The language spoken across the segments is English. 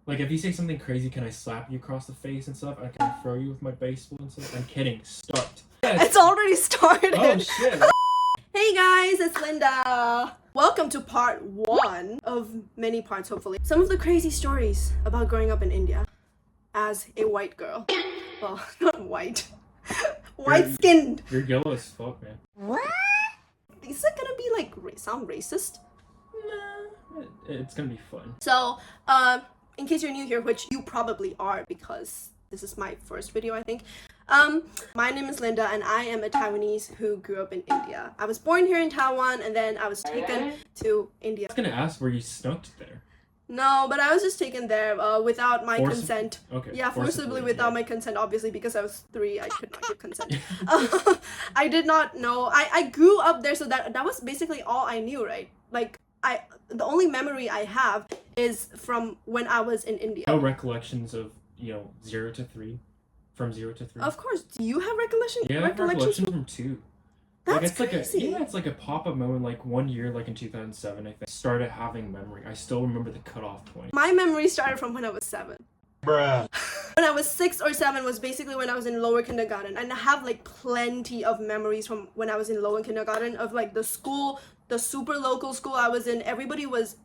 Like, if you say something crazy, can I slap you across the face and stuff? And can I throw you with my baseball and stuff? I'm kidding. Start. Yes. It's already started. Oh, shit. Hey guys, it's Linda. Welcome to part 1 of many parts, hopefully. Some of the crazy stories about growing up in India as a white girl. Well, not white. White-skinned. You're yellow as fuck, man. What? Is it gonna be like sound racist? Nah, it's gonna be fun. So, in case you're new here, which you probably are because this is my first video, I think. My name is Linda and I am a Taiwanese who grew up in India. I was born here in Taiwan and then I was taken to India. I was gonna ask where you snuck there. No, but I was just taken there without my consent. Okay. Yeah, forcibly without my consent, obviously, because I was 3, I could not give consent. I did not know. I grew up there, so that was basically all I knew, right? Like, the only memory I have is from when I was in India. No recollections of, 0 to 3? From 0 to 3? Of course. Do you have recollection? Yeah, I have recollections from 2. That's like crazy. It's like a pop-up moment, like 1 year, like in 2007, I think. Started having memory. I still remember the cutoff point. My memory started from when I was 7. Bruh. When I was 6 or 7 was basically when I was in lower kindergarten. And I have like plenty of memories from when I was in lower kindergarten of like the school, the super local school I was in. Everybody was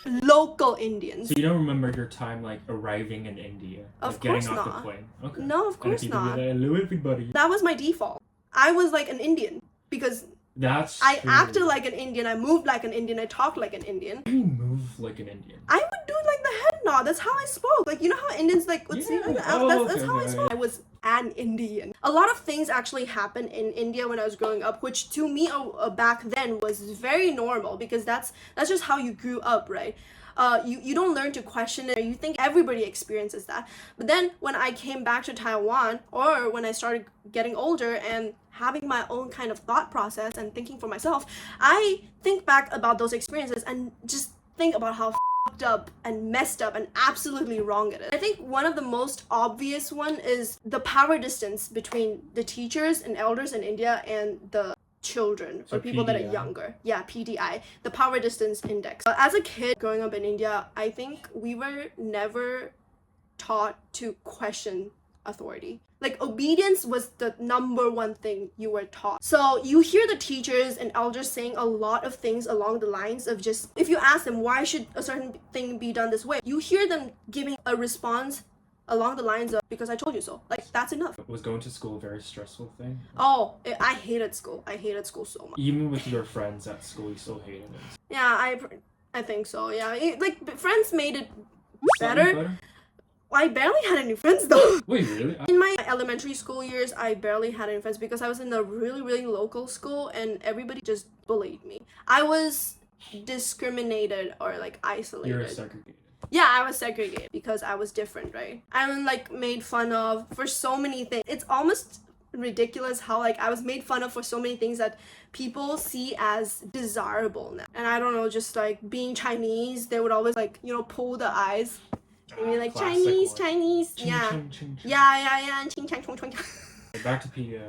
local Indians. So you don't remember your time like arriving in India? Of getting course off not. the plane? Okay. No, of course not. Hello everybody. That was my default. I was like an Indian because I acted like an Indian, I moved like an Indian, I talked like an Indian. How do you move like an Indian? I would do like the head nod. That's how I spoke. Like, you know how Indians like would say like that? That's how I spoke. I was an Indian. A lot of things actually happened in India when I was growing up, which to me back then was very normal because that's just how you grew up, right? You don't learn to question it. You think everybody experiences that. But then when I came back to Taiwan, or when I started getting older and having my own kind of thought process and thinking for myself, I think back about those experiences and just think about how fucked up and messed up and absolutely wrong it is. I think one of the most obvious one is the power distance between the teachers and elders in India and the children, or people that are younger. Yeah, PDI, the power distance index. As a kid growing up in India, I think we were never taught to question authority. Like, obedience was the number one thing you were taught. So you hear the teachers and elders saying a lot of things along the lines of just, if you ask them why should a certain thing be done this way, you hear them giving a response along the lines of, because I told you so. Like, that's enough. Was going to school a very stressful thing? Oh, I hated school. I hated school so much. Even with your friends at school, you still hated it? Yeah, I think so, yeah. Like, friends made it better. I barely had any friends though. Wait, really? In my elementary school years, I barely had any friends because I was in a really, really local school and everybody just bullied me. I was discriminated or like isolated. You were segregated. Yeah, I was segregated because I was different, right? I'm like made fun of for so many things. It's almost ridiculous how like I was made fun of for so many things that people see as desirable now. And I don't know, just like being Chinese, they would always like, pull the eyes. And be like, Chinese, one. Chinese. Ching, Yeah. ching, ching, ching. Yeah. Ching, chang, chong, chong. Back to PEI.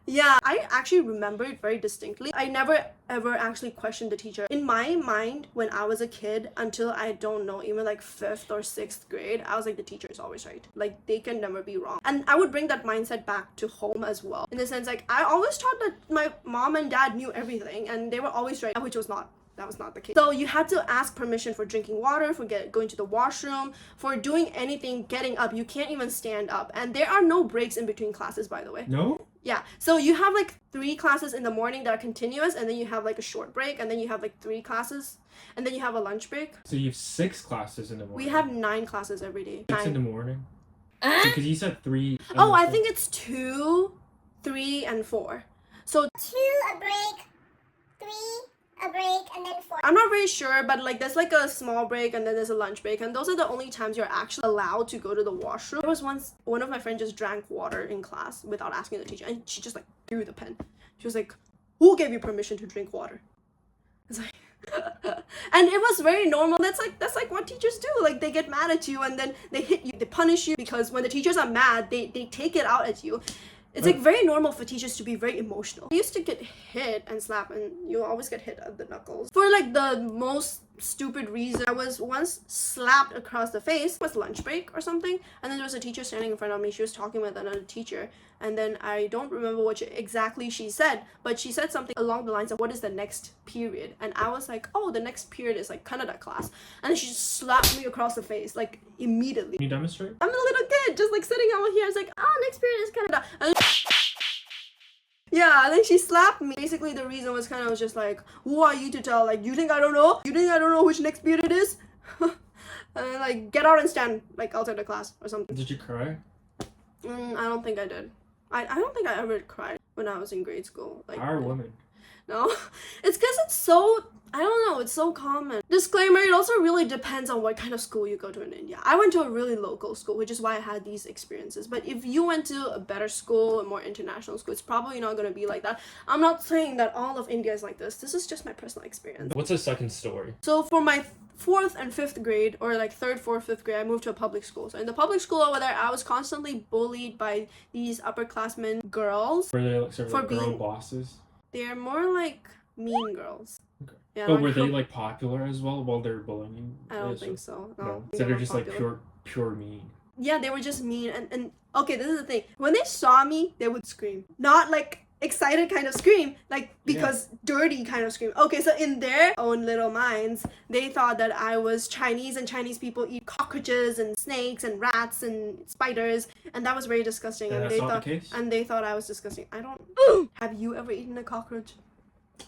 Yeah, I actually remember it very distinctly. I never ever actually questioned the teacher. In my mind, when I was a kid, until I don't know, even like 5th or 6th grade, I was like, the teacher is always right. Like, they can never be wrong. And I would bring that mindset back to home as well. In the sense, like, I always thought that my mom and dad knew everything and they were always right, which was not. That was not the case. So you had to ask permission for drinking water, for going to the washroom, for doing anything, getting up. You can't even stand up. And there are no breaks in between classes, by the way. No? Yeah. So you have like 3 classes in the morning that are continuous, and then you have like a short break, and then you have like 3 classes, and then you have a lunch break. So you have 6 classes in the morning? We have 9 classes every day. 6 in the morning? Because you said 3. Oh, I think it's 2, 3, and 4. So 2 a break, 3 a break, and then 4. I'm not really sure, but like there's like a small break and then there's a lunch break, and those are the only times you're actually allowed to go to the washroom. There was once one of my friends just drank water in class without asking the teacher, and she just like threw the pen. She was like, "Who gave you permission to drink water?" It's like and it was very normal. That's like what teachers do. Like, they get mad at you and then they hit you, they punish you, because when the teachers are mad, they take it out at you. It's like very normal for teachers to be very emotional. I used to get hit and slapped, and you always get hit at the knuckles for like the most stupid reason. I was once slapped across the face. It was lunch break or something, and then there was a teacher standing in front of me. She was talking with another teacher, and then I don't remember what exactly she said, but she said something along the lines of, what is the next period? And I was like, oh, the next period is like Kannada class. And then she just slapped me across the face, like immediately. Can you demonstrate? I'm a little kid, just like sitting out here. I was like, oh, next period is Kannada. And yeah, and then she slapped me. Basically, the reason was kind of just like, who are you to tell? Like, you think I don't know? You think I don't know which next period is? And then, like, get out and stand, like, outside the class or something. Did you cry? I don't think I did. I don't think I ever cried when I was in grade school. Like, How are women? no, it's because it's so, I don't know, it's so common. Disclaimer, it also really depends on what kind of school you go to in India. I went to a really local school, which is why I had these experiences. But if you went to a better school, a more international school, it's probably not going to be like that. I'm not saying that all of India is like this. This is just my personal experience. What's the second story? So for my 4th and 5th grade, or like 3rd, 4th, 5th grade, I moved to a public school. So in the public school over there, I was constantly bullied by these upperclassmen girls. Were they like sort of For like girl being- bosses? They're more like mean girls. Okay. Yeah, But like were they how- like popular as well while they were bullying you? I don't think so. No. No. They So they're were just popular. like pure mean. Yeah, they were just mean, and okay, this is the thing. When they saw me, they would scream. Not like excited kind of scream, like because dirty kind of scream. Okay, so in their own little minds, they thought that I was Chinese, and Chinese people eat cockroaches and snakes and rats and spiders, and that was very disgusting. And And that's they not thought, the case? and they thought I was disgusting. I don't. Have you ever eaten a cockroach?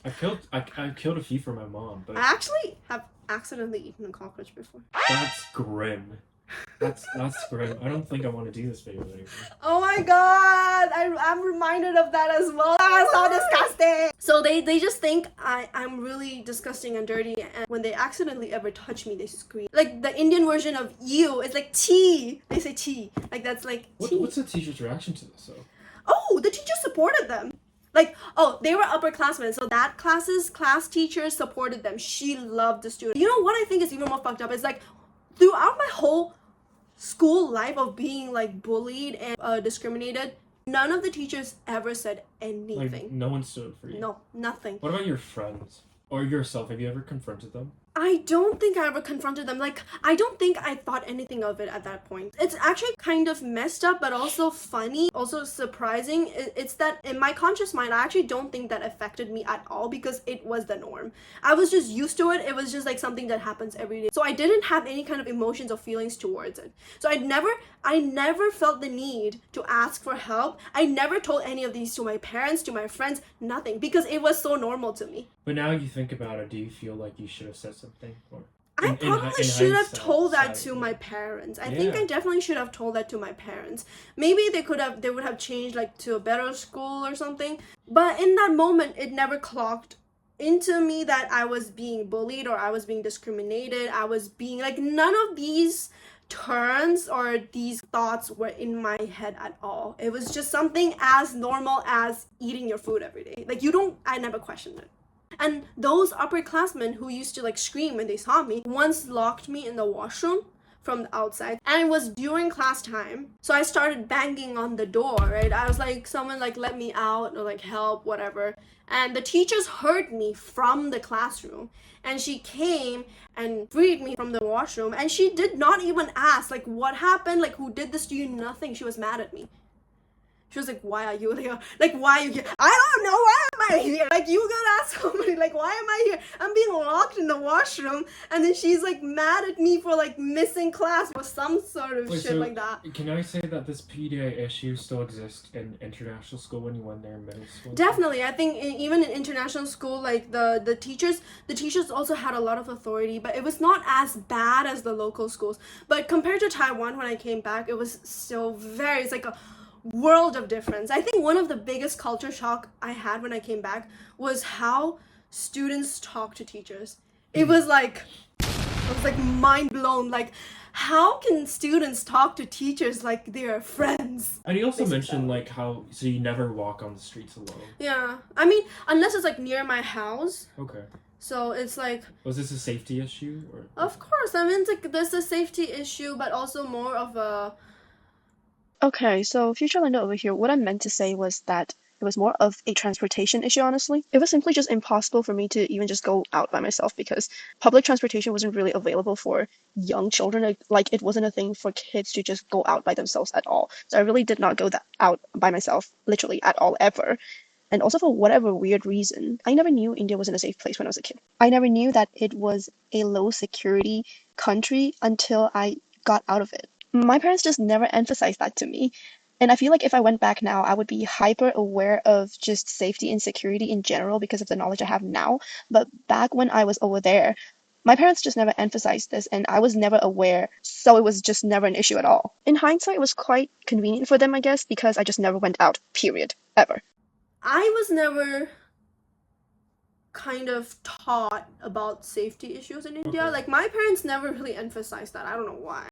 I killed a few for my mom, but I actually have accidentally eaten a cockroach before. that's grim. That's grim. I don't think I want to do this video anymore. Oh my god, I'm reminded of that as well. That's so disgusting. So they just think I'm really disgusting and dirty, and when they accidentally ever touch me, they scream. Like the Indian version of you is like tea. They say tea. Like that's like tea. What's the teacher's reaction to this though? Oh, the teacher supported them. Like, oh, they were upperclassmen, so that class's class teacher supported them. She loved the student. You know what I think is even more fucked up? It's like, throughout my whole school life of being like bullied and discriminated, none of the teachers ever said anything. Like no one stood for you. No, nothing. What about your friends or yourself? Have you ever confronted them? I don't think I ever confronted them. Like, I don't think I thought anything of it at that point. It's actually kind of messed up, but also funny, also surprising. It's that in my conscious mind, I actually don't think that affected me at all because it was the norm. I was just used to it. It was just like something that happens every day. So I didn't have any kind of emotions or feelings towards it. So I never felt the need to ask for help. I never told any of these to my parents, to my friends, nothing, because it was so normal to me. But now you think about it, do you feel like you should have said something? Or I probably should have told that to hindsight, my yeah. parents. I think Yeah. I definitely should have told that to my parents. Maybe they would have changed like to a better school or something. But in that moment, it never clocked into me that I was being bullied or I was being discriminated. I was being like, none of these turns or these thoughts were in my head at all. It was just something as normal as eating your food every day. Like I never questioned it. And those upperclassmen who used to like scream when they saw me once locked me in the washroom from the outside, and it was during class time. So I started banging on the door, right? I was like, someone like let me out or like help, whatever. And the teachers heard me from the classroom, and she came and freed me from the washroom, and she did not even ask like what happened, like who did this to you, nothing. She was mad at me. She was like, why are you here? Like, why are you here? I don't know. Why am I here? Like, you gotta ask somebody, like, why am I here? I'm being locked in the washroom. And then she's, like, mad at me for, like, missing class or some sort of Wait, shit so like that. Can I say that this PDA issue still exists in international school when you went there in middle school? Definitely. I think even in international school, like, the teachers also had a lot of authority, but it was not as bad as the local schools. But compared to Taiwan, when I came back, it was still it's like a world of difference. I think one of the biggest culture shock I had when I came back was how students talk to teachers. It was like mind blown. Like, how can students talk to teachers like they're friends? And you also Basic mentioned stuff. like how so you never walk on the streets alone. Yeah, I mean, unless it's like near my house. Okay. So it's like, Was this a safety issue or? of course, I mean, it's like there's a safety issue, but also more of a Okay, so future Linda over here, what I meant to say was that it was more of a transportation issue, honestly. It was simply just impossible for me to even just go out by myself because public transportation wasn't really available for young children. Like it wasn't a thing for kids to just go out by themselves at all. So I really did not go that out by myself, literally at all, ever. And also for whatever weird reason, I never knew India wasn't a safe place when I was a kid. I never knew that it was a low security country until I got out of it. My parents just never emphasized that to me. And I feel like if I went back now, I would be hyper aware of just safety and security in general because of the knowledge I have now. But back when I was over there, my parents just never emphasized this, and I was never aware, so it was just never an issue at all. In hindsight, it was quite convenient for them, I guess, because I just never went out, period, ever. I was never kind of taught about safety issues in India. Okay. Like my parents never really emphasized that. I don't know why.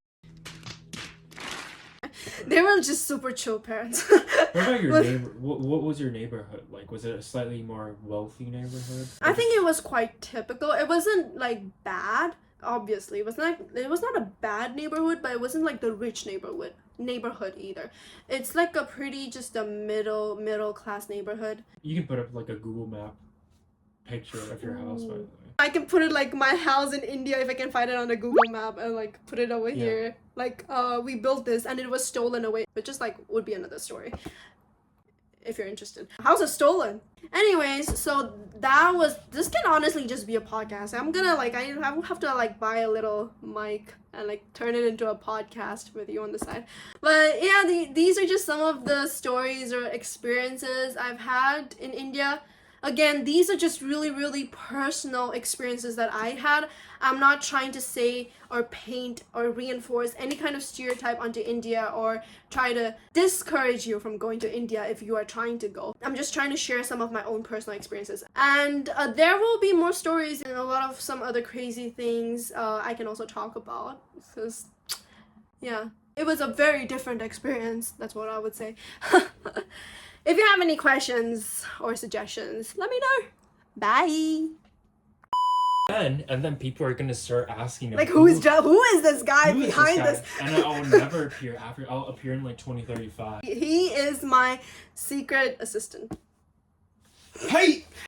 They were just super chill parents. What about your But- neighbor? What was your neighborhood like? Was it a slightly more wealthy neighborhood? I think it was quite typical. It wasn't like bad, obviously. It was not a bad neighborhood, but it wasn't like the rich neighborhood either. It's like a pretty just a middle class neighborhood. You can put up like a Google Map picture of your house, by the way. I can put it like my house in India if I can find it on the Google map and like put it over Yeah. here. Like we built this and it was stolen away, but just like would be another story. If you're interested. House is stolen. Anyways, so this can honestly just be a podcast. I'm gonna like I have to like buy a little mic and like turn it into a podcast with you on the side. But yeah, these are just some of the stories or experiences I've had in India. Again, these are just really, really personal experiences that I had. I'm not trying to say or paint or reinforce any kind of stereotype onto India or try to discourage you from going to India if you are trying to go. I'm just trying to share some of my own personal experiences. And there will be more stories and a lot of some other crazy things I can also talk about. Because, yeah, it was a very different experience. That's what I would say. If you have any questions or suggestions, let me know. Bye. And then people are gonna start asking him, Like who is this guy who is behind guy? this? And I'll never appear after. I'll appear in like 2035. He is my secret assistant. Hey.